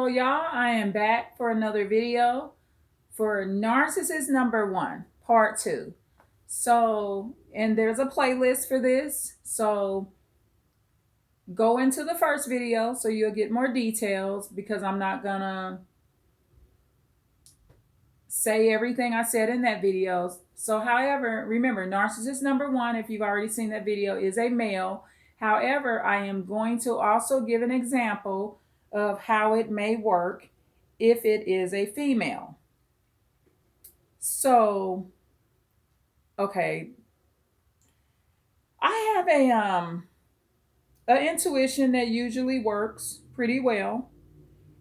y'all, I am back for another video for Narcissist number one, part two. And there's a playlist for this. So, go into the first video so you'll get more details because I'm not gonna say everything I said in that video. So, however, remember, Narcissist number one, if you've already seen that video, is a male. However, I am going to also give an example of how it may work if it is a female. So, okay, I have a intuition that usually works pretty well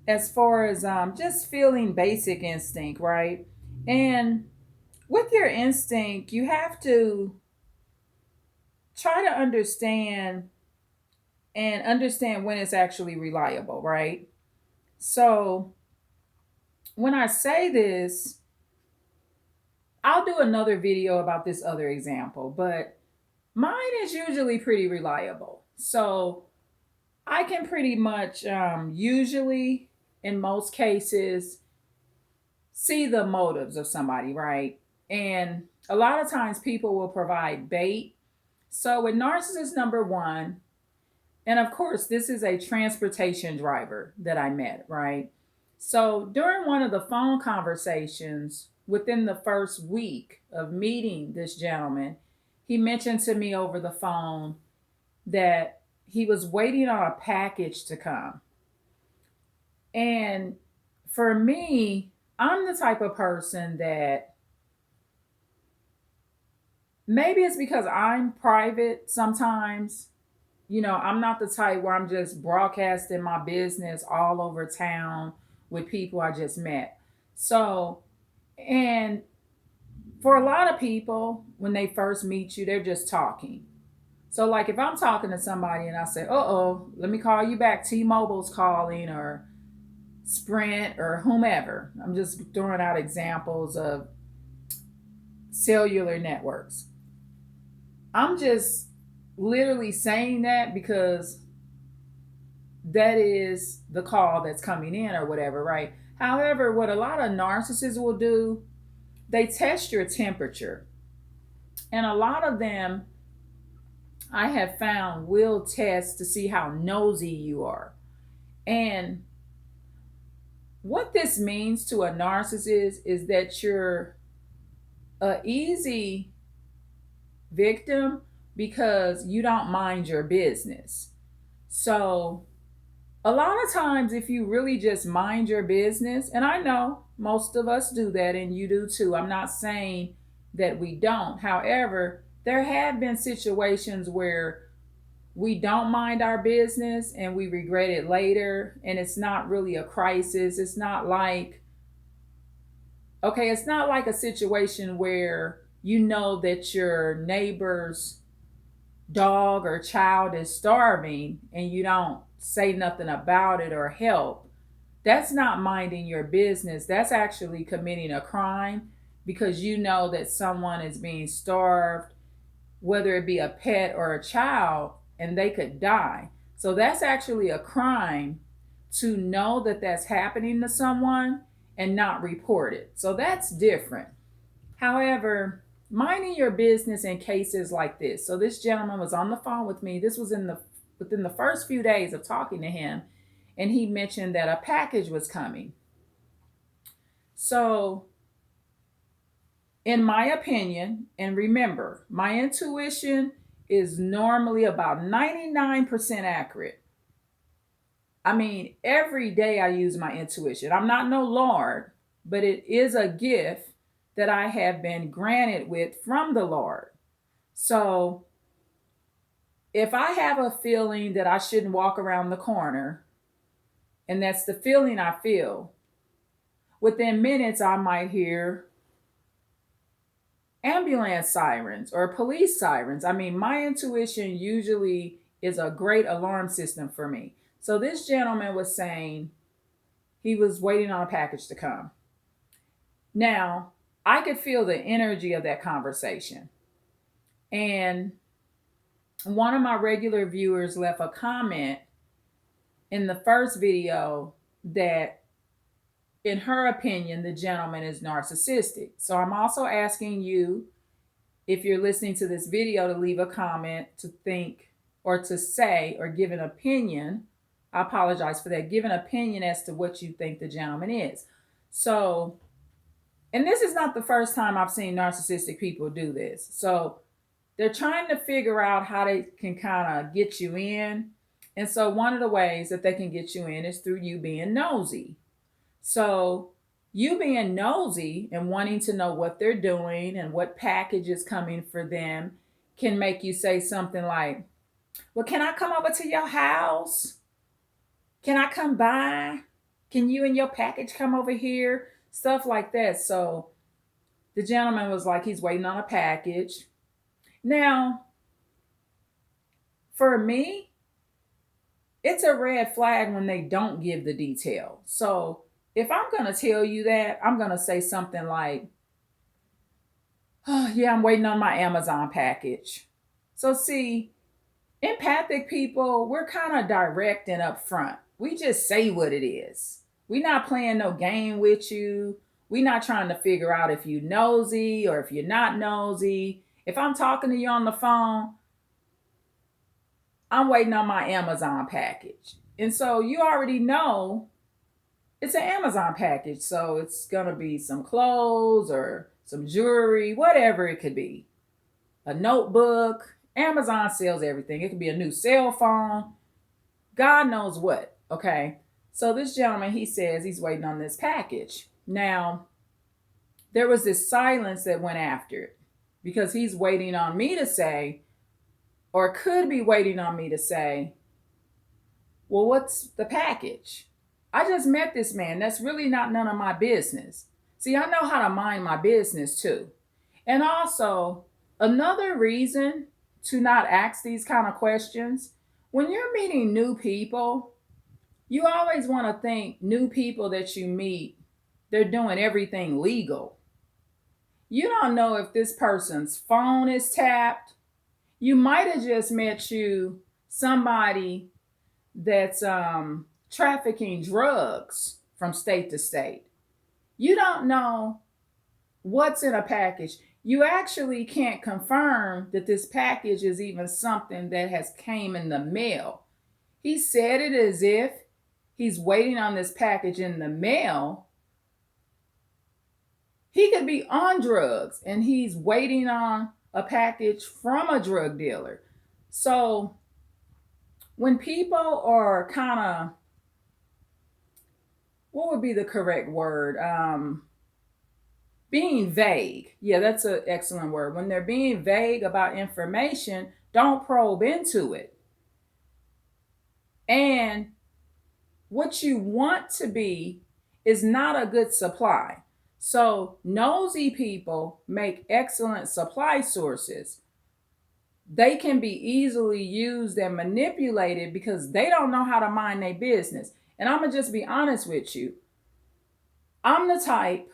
as far as just feeling basic instinct, right? And with your instinct, you have to try to understand when it's actually reliable, right? So, when I say this, I'll do another video about this other example, but mine is usually pretty reliable. So I can pretty much, usually, in most cases, see the motives of somebody, right? And a lot of times people will provide bait. So with narcissist number one, and of course, this is a transportation driver that I met, right? So during one of the phone conversations within the first week of meeting this gentleman, he mentioned to me over the phone that he was waiting on a package to come. And for me, I'm the type of person that maybe it's because I'm private sometimes. I'm not the type where I'm just broadcasting my business all over town with people I just met. So, and for a lot of people, when they first meet you, they're just talking. So, like if I'm talking to somebody and I say, let me call you back, T Mobile's calling, or Sprint, or whomever, I'm just throwing out examples of cellular networks. I'm just literally saying that because that is the call that's coming in or whatever, right? However, what a lot of narcissists will do, they test your temperature. And a lot of them, I have found, will test to see how nosy you are. And what this means to a narcissist is that you're a easy victim because you don't mind your business. So a lot of times, if you really just mind your business, and I know most of us do that and you do too, I'm not saying that we don't. However, there have been situations where we don't mind our business and we regret it later, and it's not really a crisis. It's not like a situation where you know that your neighbor's dog or child is starving and you don't say nothing about it or help. That's not minding your business. That's actually committing a crime because you know that someone is being starved, whether it be a pet or a child, and they could die. So that's actually a crime to know that that's happening to someone and not report it. So that's different. However, minding your business in cases like this. So this gentleman was on the phone with me. This was within the first few days of talking to him, and he mentioned that a package was coming. So, in my opinion, and remember, my intuition is normally about 99% accurate. I mean, every day I use my intuition. I'm not no Lord, but it is a gift that I have been granted with from the Lord. So, if I have a feeling that I shouldn't walk around the corner, and that's the feeling I feel, within minutes I might hear ambulance sirens or police sirens. I mean, my intuition usually is a great alarm system for me. So this gentleman was saying he was waiting on a package to come. Now, I could feel the energy of that conversation. And one of my regular viewers left a comment in the first video that, in her opinion, the gentleman is narcissistic. So I'm also asking you, if you're listening to this video, to leave a comment, to think or to say or give an opinion. I apologize for that. Give an opinion as to what you think the gentleman is. So, and this is not the first time I've seen narcissistic people do this. So they're trying to figure out how they can kind of get you in. And so one of the ways that they can get you in is through you being nosy. So you being nosy and wanting to know what they're doing and what package is coming for them can make you say something like, well, can I come over to your house? Can I come by? Can you and your package come over here? Stuff like that. So the gentleman was like, he's waiting on a package. Now, for me, it's a red flag when they don't give the detail. So if I'm going to tell you that, I'm going to say something like, oh, yeah, I'm waiting on my Amazon package. So see, empathic people, we're kind of direct and upfront. We just say what it is. We're not playing no game with you. We're not trying to figure out if you're nosy or if you're not nosy. If I'm talking to you on the phone, I'm waiting on my Amazon package. And so you already know it's an Amazon package. So it's going to be some clothes or some jewelry, whatever it could be. A notebook. Amazon sells everything. It could be a new cell phone. God knows what. Okay. So this gentleman, he says he's waiting on this package. Now, there was this silence that went after it because he's waiting on me to say, or could be waiting on me to say, well, what's the package? I just met this man. That's really not none of my business. See, I know how to mind my business too. And also, another reason to not ask these kind of questions, when you're meeting new people, you always want to think new people that you meet, they're doing everything legal. You don't know if this person's phone is tapped. You might have just met somebody that's trafficking drugs from state to state. You don't know what's in a package. You actually can't confirm that this package is even something that has came in the mail. He said it as if he's waiting on this package in the mail. He could be on drugs and he's waiting on a package from a drug dealer. So when people are kind of, what would be the correct word? Being vague. Yeah, that's an excellent word. When they're being vague about information, don't probe into it. And what you want to be is not a good supply. So nosy people make excellent supply sources. They can be easily used and manipulated because they don't know how to mind their business. And I'm going to just be honest with you. I'm the type,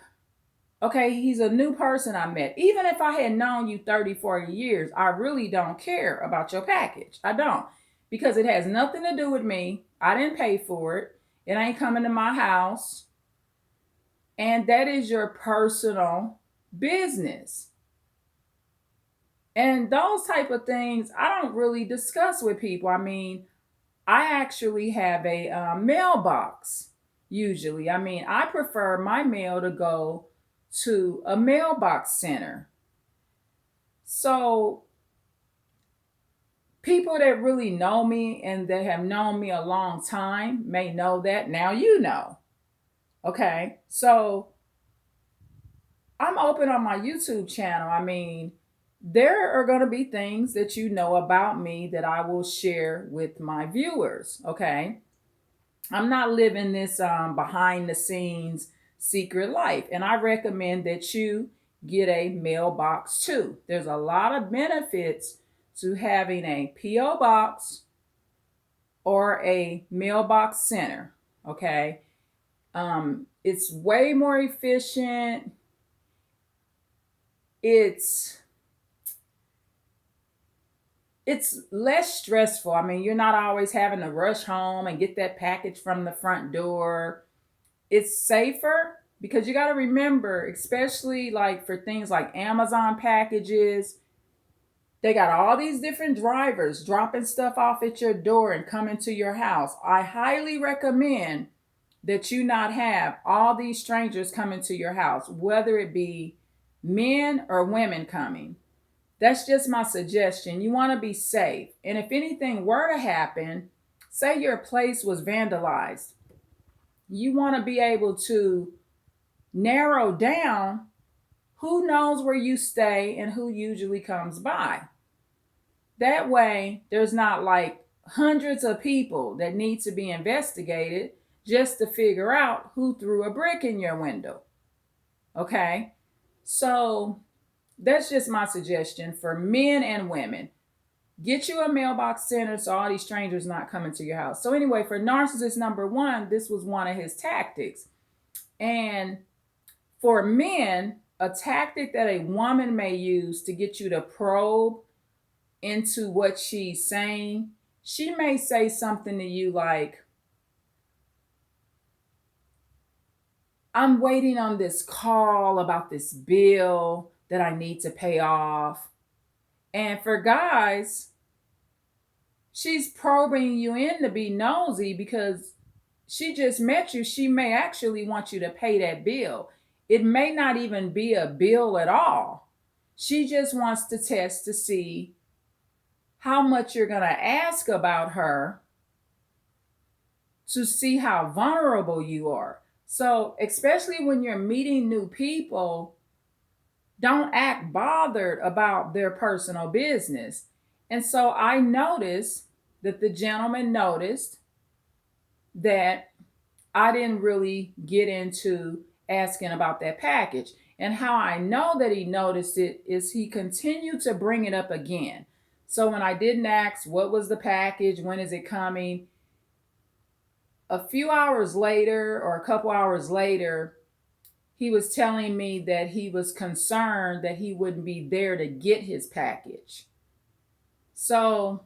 okay, he's a new person I met. Even if I had known you 30, 40 years, I really don't care about your package. I don't. Because it has nothing to do with me. I didn't pay for it. It ain't coming to my house. And that is your personal business. And those type of things, I don't really discuss with people. I mean, I actually have a mailbox, usually. I mean, I prefer my mail to go to a mailbox center. So people that really know me and that have known me a long time may know that. Now you know. Okay, so I'm open on my YouTube channel. I mean, there are going to be things that you know about me that I will share with my viewers. Okay, I'm not living this behind the scenes secret life, and I recommend that you get a mailbox too. There's a lot of benefits to having a P.O. box or a mailbox center. Okay. It's way more efficient. It's it's less stressful. I mean, you're not always having to rush home and get that package from the front door. It's safer because you got to remember, especially like for things like Amazon packages, they got all these different drivers dropping stuff off at your door and coming to your house. I highly recommend that you not have all these strangers coming to your house, whether it be men or women coming. That's just my suggestion. You want to be safe. And if anything were to happen, say your place was vandalized, you want to be able to narrow down who knows where you stay and who usually comes by. That way, there's not like hundreds of people that need to be investigated just to figure out who threw a brick in your window. Okay? So, that's just my suggestion for men and women. Get you a mailbox center so all these strangers not coming to your house. So anyway, for narcissist number one, this was one of his tactics. And for men, a tactic that a woman may use to get you to probe into what she's saying, she may say something to you like, I'm waiting on this call about this bill that I need to pay off. And for guys, she's probing you in to be nosy because she just met you. She may actually want you to pay that bill. It may not even be a bill at all. She just wants to test to see how much you're going to ask about her to see how vulnerable you are. So, especially when you're meeting new people, don't act bothered about their personal business. And so I noticed that the gentleman noticed that I didn't really get into asking about that package. And how I know that he noticed it is he continued to bring it up again. So when I didn't ask what was the package, when is it coming, a few hours later or a couple hours later, he was telling me that he was concerned that he wouldn't be there to get his package. So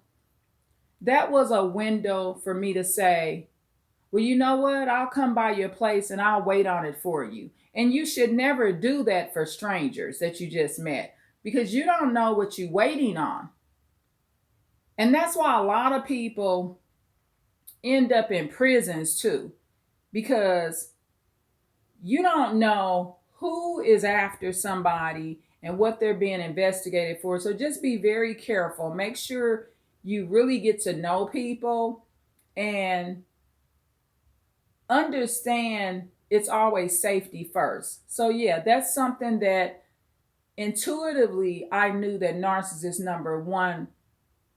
that was a window for me to say, well, you know what? I'll come by your place and I'll wait on it for you. And you should never do that for strangers that you just met because you don't know what you're waiting on. And that's why a lot of people end up in prisons too, because you don't know who is after somebody and what they're being investigated for. So just be very careful. Make sure you really get to know people and understand it's always safety first. So yeah, that's something that intuitively I knew that narcissist number one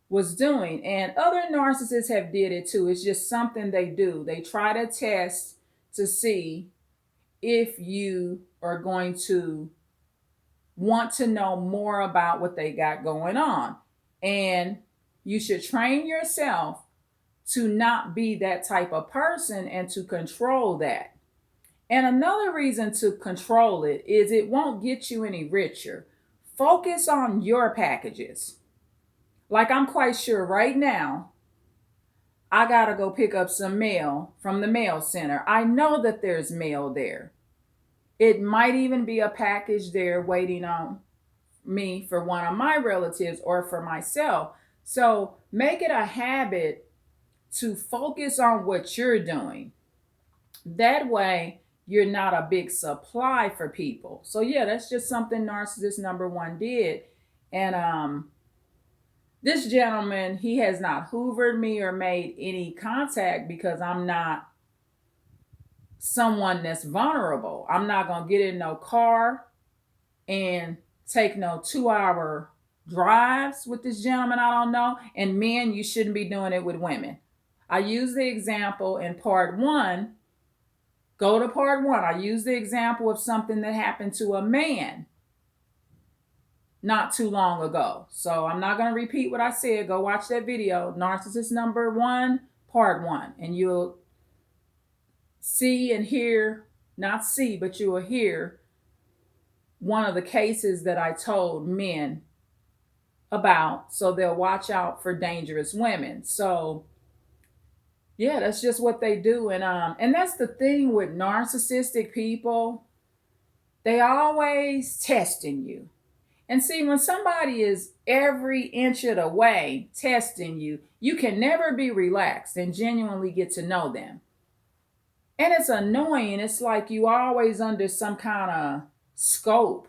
was doing, and other narcissists have did it too. It's just something they do. They try to test to see if you are going to want to know more about what they got going on. And you should train yourself to not be that type of person and to control that. And another reason to control it is it won't get you any richer. Focus on your packages. Like I'm quite sure right now, I got to go pick up some mail from the mail center. I know that there's mail there. It might even be a package there waiting on me for one of my relatives or for myself. So make it a habit to focus on what you're doing. That way, you're not a big supply for people. So yeah, that's just something narcissist number one did. And this gentleman, he has not hoovered me or made any contact because I'm not someone that's vulnerable. I'm not going to get in no car and take no 2-hour drives with this gentleman I don't know. And men, you shouldn't be doing it with women. I use the example in part one. Go to part one. I use the example of something that happened to a man not too long ago. So I'm not going to repeat what I said. Go watch that video, Narcissist number one, part one. And you'll see and hear, not see, but you will hear one of the cases that I told men about, so they'll watch out for dangerous women. So yeah, that's just what they do. And that's the thing with narcissistic people. They always testing you. And see, when somebody is every inch of the way testing you, you can never be relaxed and genuinely get to know them. And it's annoying. It's like you always under some kind of scope.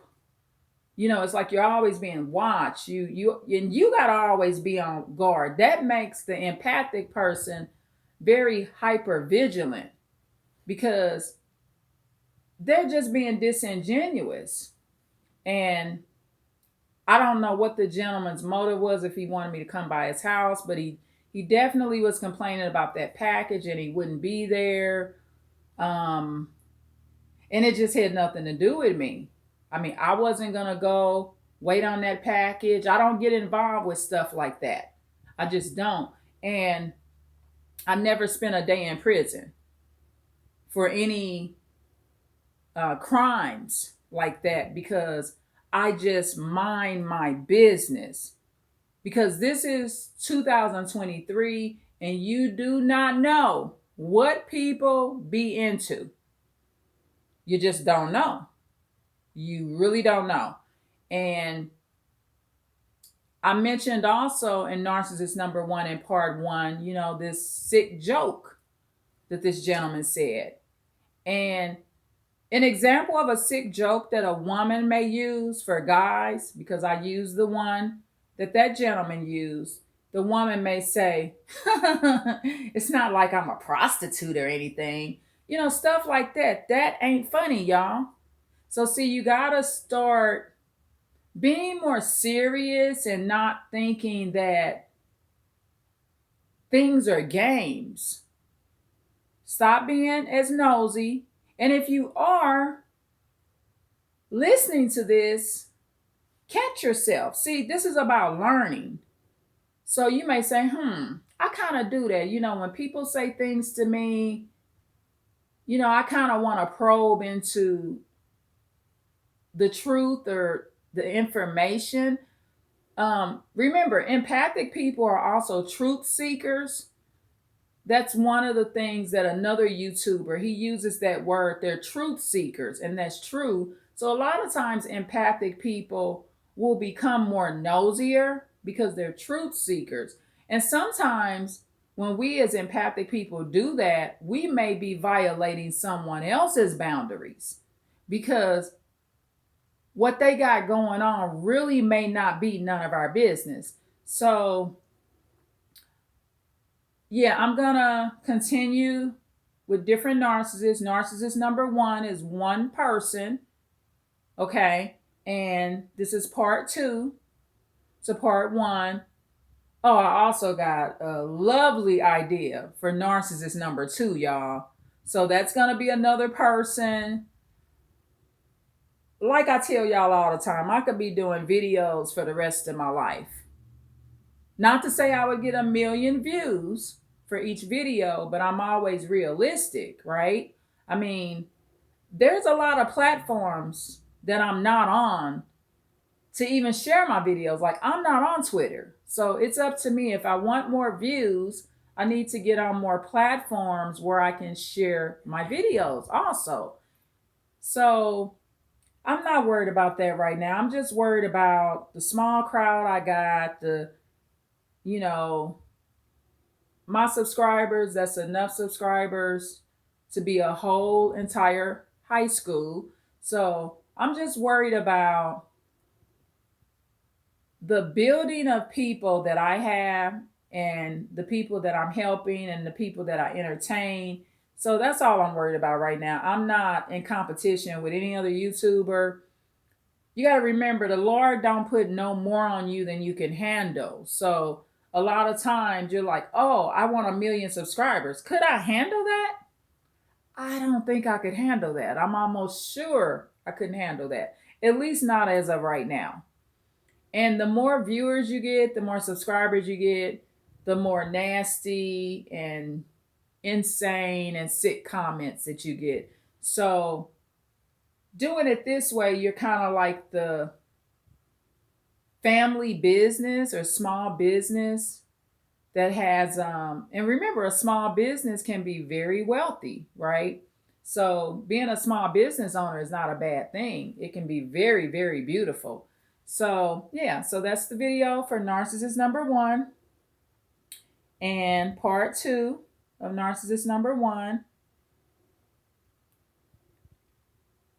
It's like you're always being watched. You gotta always be on guard. That makes the empathic person very hyper vigilant because they're just being disingenuous. And I don't know what the gentleman's motive was, if he wanted me to come by his house, but he definitely was complaining about that package and he wouldn't be there. Um, and it just had nothing to do with me. I mean, I wasn't gonna go wait on that package. I don't get involved with stuff like that. I just don't. And I never spent a day in prison for any crimes like that because I just mind my business. Because this is 2023 and you do not know what people be into. You just don't know. You really don't know. And I mentioned also in Narcissist number 1 in part 1, this sick joke that this gentleman said. And an example of a sick joke that a woman may use for guys, because I use the one that gentleman used, the woman may say, it's not like I'm a prostitute or anything. Stuff like that. That ain't funny, y'all. So see, you gotta start being more serious and not thinking that things are games. Stop being as nosy. And if you are listening to this, catch yourself. See, this is about learning. So you may say, I kind of do that. When people say things to me, I kind of want to probe into the truth or the information. Remember, empathic people are also truth seekers. That's one of the things that another YouTuber, he uses that word, they're truth seekers, and that's true. So a lot of times empathic people will become more nosier because they're truth seekers. And sometimes when we as empathic people do that, we may be violating someone else's boundaries because what they got going on really may not be none of our business. So yeah, I'm gonna continue with different narcissists. Narcissist number 1 is one person. Okay. And this is part 2 to part 1. Oh, I also got a lovely idea for narcissist number 2, y'all. So that's gonna be another person. Like I tell y'all all the time, I could be doing videos for the rest of my life. Not to say I would get 1 million views for each video, but I'm always realistic, right? I mean, there's a lot of platforms that I'm not on to even share my videos. Like, I'm not on Twitter. So it's up to me. If I want more views, I need to get on more platforms where I can share my videos also. So I'm not worried about that right now. I'm just worried about the small crowd I got, my subscribers. That's enough subscribers to be a whole entire high school. So I'm just worried about the building of people that I have and the people that I'm helping and the people that I entertain. So that's all I'm worried about right now. I'm not in competition with any other YouTuber. You got to remember, the Lord don't put no more on you than you can handle. So a lot of times you're like, oh, I want 1 million subscribers. Could I handle that? I don't think I could handle that. I'm almost sure I couldn't handle that. At least not as of right now. And the more viewers you get, the more subscribers you get, the more nasty and insane and sick comments that you get. So doing it this way, you're kind of like the family business or small business that has, and remember, a small business can be very wealthy, right? So being a small business owner is not a bad thing. It can be very, very beautiful. So yeah, so that's the video for narcissist number one and part two of narcissist number one.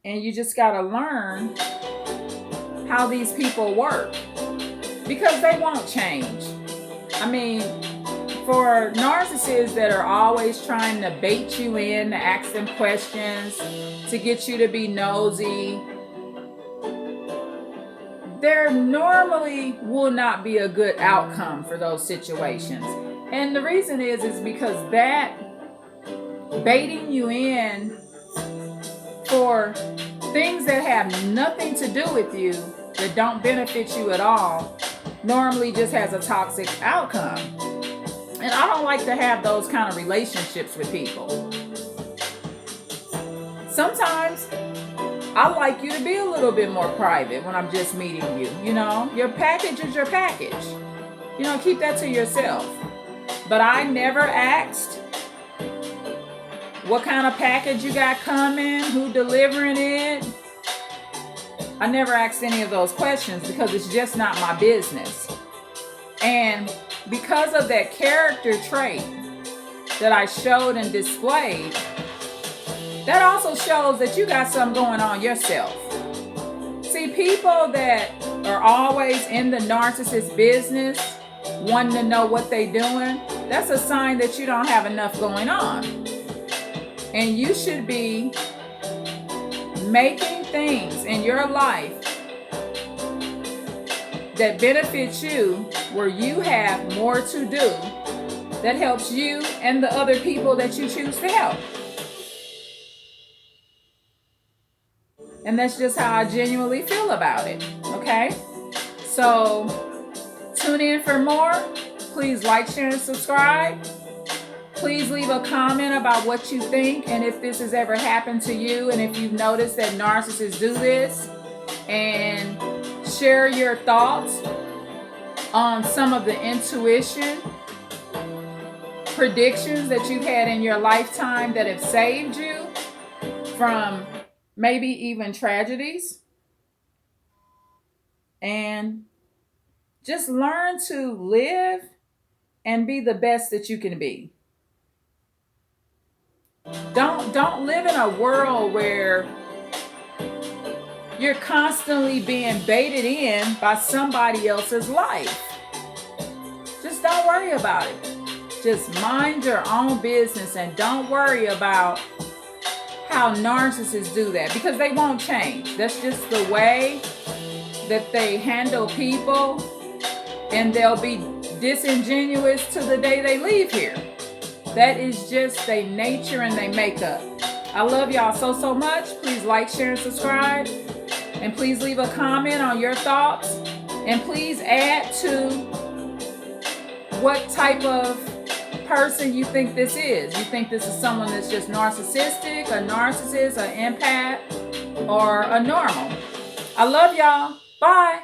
And you just got to learn how these people work, because they won't change. I mean, for narcissists that are always trying to bait you in, to ask them questions, to get you to be nosy, there normally will not be a good outcome for those situations. And the reason is because that baiting you in for things that have nothing to do with you, that don't benefit you at all, normally just has a toxic outcome. And I don't like to have those kind of relationships with people. Sometimes I like you to be a little bit more private when I'm just meeting you. You know, your package is your package. You know, keep that to yourself. But I never asked what kind of package you got coming, who delivering it. I never asked any of those questions because it's just not my business. And because of that character trait that I showed and displayed, that also shows that you got something going on yourself. See, people that are always in the narcissist business, wanting to know what they're doing, that's a sign that you don't have enough going on. And you should be making things in your life that benefits you, where you have more to do, that helps you and the other people that you choose to help. And that's just how I genuinely feel about it, okay? So tune in for more. Please like, share, and subscribe. Please leave a comment about what you think and if this has ever happened to you, and if you've noticed that narcissists do this, and share your thoughts on some of the intuition predictions that you've had in your lifetime that have saved you from maybe even tragedies. And just learn to live and be the best that you can be. Don't live in a world where you're constantly being baited in by somebody else's life. Just don't worry about it. Just mind your own business and don't worry about how narcissists do that, because they won't change. That's just the way that they handle people, and they'll be disingenuous to the day they leave here. That is just their nature and their makeup. I love y'all so much. Please like, share, and subscribe. And please leave a comment on your thoughts. And please add to what type of person you think this is. You think this is someone that's just narcissistic, a narcissist, an empath, or a normal. I love y'all. Bye.